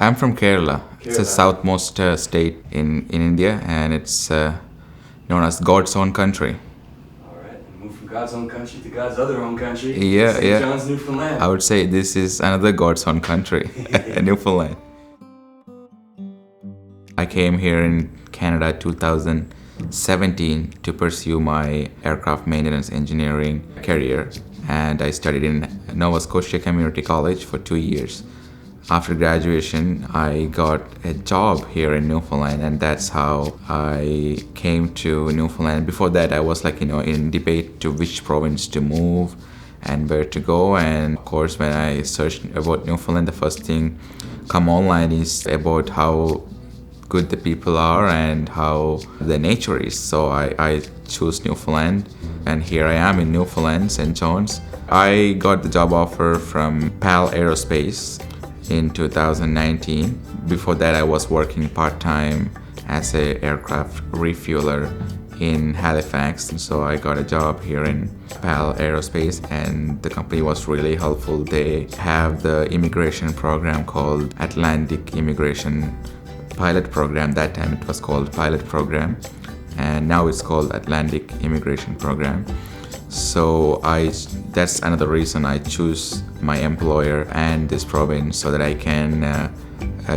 I'm from Kerala. It's the southmost state in India, and it's known as God's own country. All right, and move from God's own country to God's other own country. Yeah, St. yeah. John's, Newfoundland. I would say this is another God's own country, Newfoundland. I came here in Canada 2017 to pursue my aircraft maintenance engineering career, and I studied in Nova Scotia Community College for 2 years. After graduation, I got a job here in Newfoundland, and that's how I came to Newfoundland. Before that, I was in debate to which province to move and where to go. And of course, when I searched about Newfoundland, the first thing come online is about how good the people are and how the nature is. So I chose Newfoundland, and here I am in Newfoundland, St. John's. I got the job offer from PAL Aerospace in 2019. Before that, I was working part-time as a aircraft refueler in Halifax. So I got a job here in PAL Aerospace, and the company was really helpful. They have the immigration program called Atlantic Immigration Pilot Program. That time it was called Pilot Program, and now it's called Atlantic Immigration Program. So that's another reason I choose my employer and this province, so that I can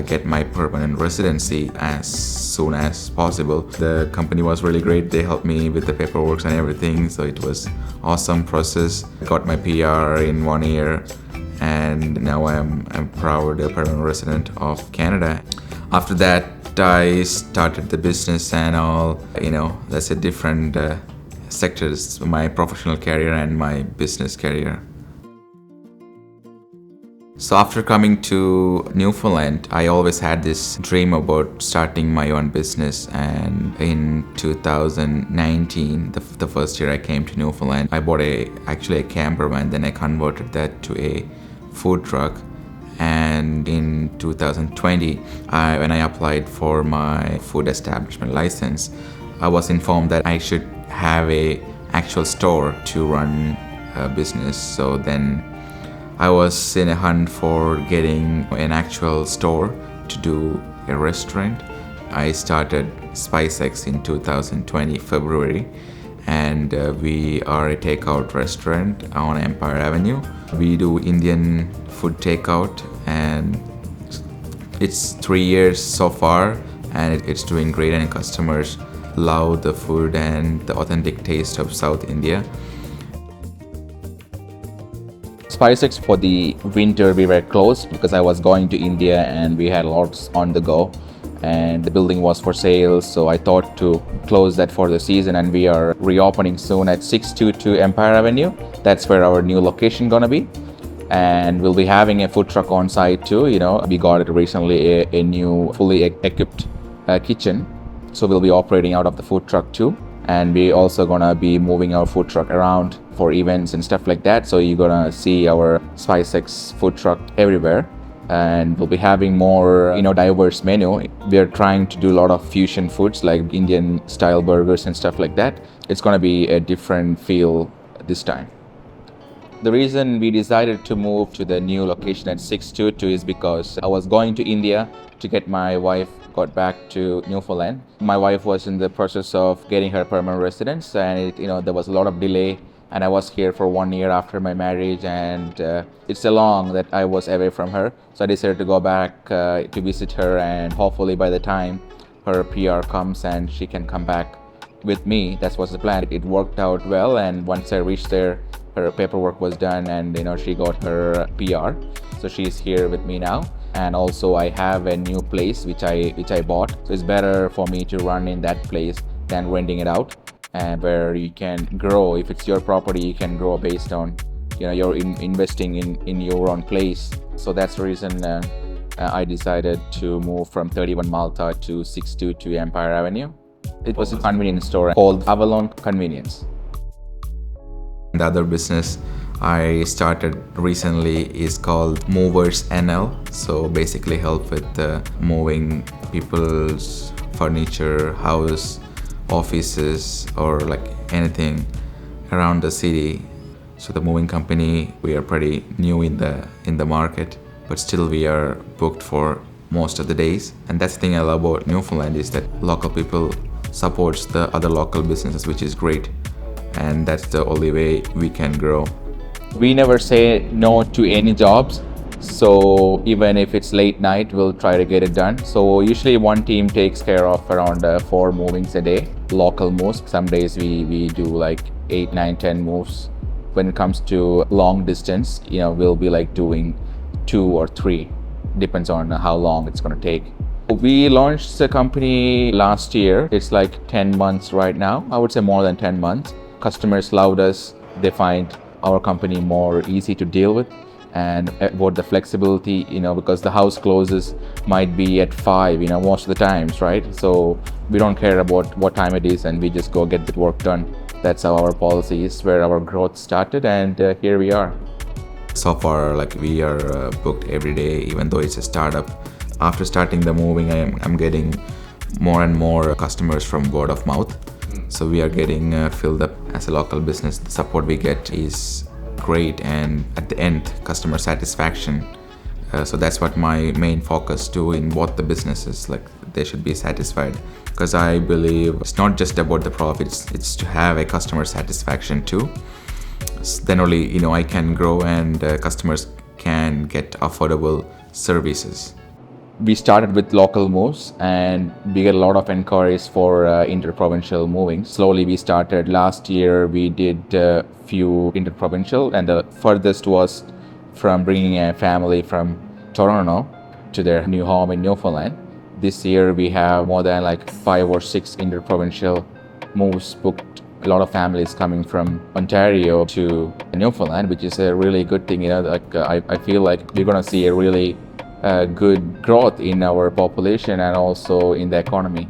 get my permanent residency as soon as possible. The company was really great. They helped me with the paperwork and everything, so it was awesome process. I got my PR in 1 year, and now I'm proud permanent resident of Canada. After that, I started the business and all. That's a different sectors, my professional career and my business career. So after coming to Newfoundland, I always had this dream about starting my own business, and in 2019, the first year I came to Newfoundland, I bought actually a camper van, then I converted that to a food truck. And in 2020, when I applied for my food establishment license, I was informed that I should have a actual store to run a business. So then I was in a hunt for getting an actual store to do a restaurant. I started SpiceX in 2020 February, and we are a takeout restaurant on Empire Avenue. We do Indian food takeout, and it's 3 years so far, and it's doing great, and customers love the food and the authentic taste of South India. SpiceX, for the winter we were closed because I was going to India and we had lots on the go, and the building was for sale, so I thought to close that for the season, and we are reopening soon at 622 Empire Avenue. That's where our new location gonna be, and we'll be having a food truck on site too. We got it recently, a new fully equipped kitchen, so we'll be operating out of the food truck too. And we also gonna be moving our food truck around for events and stuff like that, so you're gonna see our SpiceX food truck everywhere. And we'll be having more diverse menu. We're trying to do a lot of fusion foods like Indian style burgers and stuff like that. It's gonna be a different feel this time. The reason we decided to move to the new location at 622 is because I was going to India to get my wife got back to Newfoundland. My wife was in the process of getting her permanent residence, and there was a lot of delay, and I was here for 1 year after my marriage, and it's so long that I was away from her. So I decided to go back to visit her, and hopefully by the time her PR comes and she can come back with me, that was the plan. It worked out well, and once I reached there, her paperwork was done, and she got her PR. So she's here with me now. And also I have a new place which I bought. So it's better for me to run in that place than renting it out, and where you can grow. If it's your property, you can grow based on you're investing in your own place. So that's the reason I decided to move from 31 Malta to 622 Empire Avenue. It was a convenience store called Avalon Convenience. The other business I started recently is called Movers NL. So basically help with moving people's furniture, house, offices, or like anything around the city. So the moving company, we are pretty new in the market, but still we are booked for most of the days. And that's the thing I love about Newfoundland is that local people supports the other local businesses, which is great. And that's the only way we can grow. We never say no to any jobs. So even if it's late night, we'll try to get it done. So usually one team takes care of around 4 movings a day, local moves. Some days we do like 8, 9, 10 moves. When it comes to long distance, we'll be like doing 2 or 3, depends on how long it's going to take. We launched the company last year. It's like 10 months right now. I would say more than 10 months. Customers loved us. They find our company more easy to deal with, and about the flexibility, because the house closes might be at 5, most of the times, right? So we don't care about what time it is, and we just go get the work done. That's how our policy is, where our growth started, and here we are. So far, like we are booked every day, even though it's a startup. After starting the moving, I'm getting more and more customers from word of mouth. So we are getting filled up as a local business. The support we get is great, and at the end, customer satisfaction. So that's what my main focus too in both the businesses. Like they should be satisfied, because I believe it's not just about the profit. It's to have a customer satisfaction too. Then only I can grow, and customers can get affordable services. We started with local moves, and we get a lot of inquiries for interprovincial moving. Slowly we started. Last year we did a few interprovincial, and the furthest was from bringing a family from Toronto to their new home in Newfoundland. This year we have more than like 5 or 6 interprovincial moves booked. A lot of families coming from Ontario to Newfoundland, which is a really good thing. I feel like we're gonna see a really good growth in our population and also in the economy.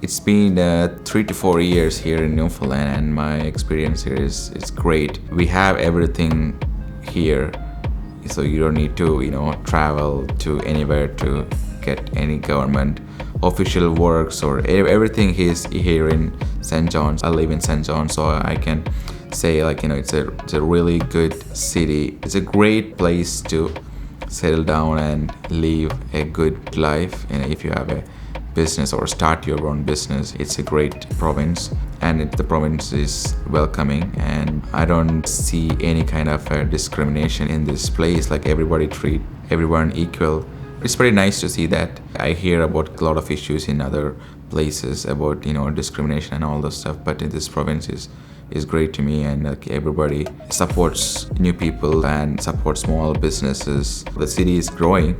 It's been 3 to 4 years here in Newfoundland, and my experience here is great. We have everything here, so you don't need to travel to anywhere to get any government official works, or everything is here in St. John's. I live in St. John's, so I can say it's a really good city. It's a great place to settle down and live a good life. If you have a business or start your own business, it's a great province, and the province is welcoming, and I don't see any kind of discrimination in this place. Like everybody treat everyone equal. It's very nice to see that. I hear about a lot of issues in other places about discrimination and all those stuff, but in this province is great to me, and everybody supports new people and supports small businesses. The city is growing.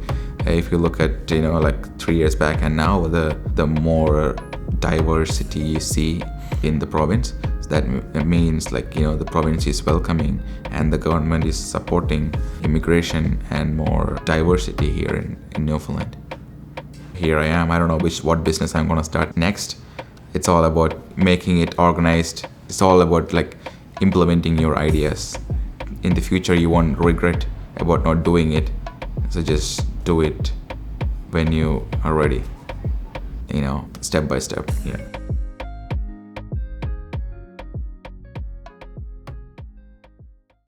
If you look at like 3 years back and now, the more diversity you see in the province, that means the province is welcoming, and the government is supporting immigration and more diversity here in Newfoundland. Here I am. I don't know what business I'm gonna start next. It's all about making it organized. It's all about implementing your ideas. In the future, you won't regret about not doing it. So just do it when you are ready, step by step. Yeah.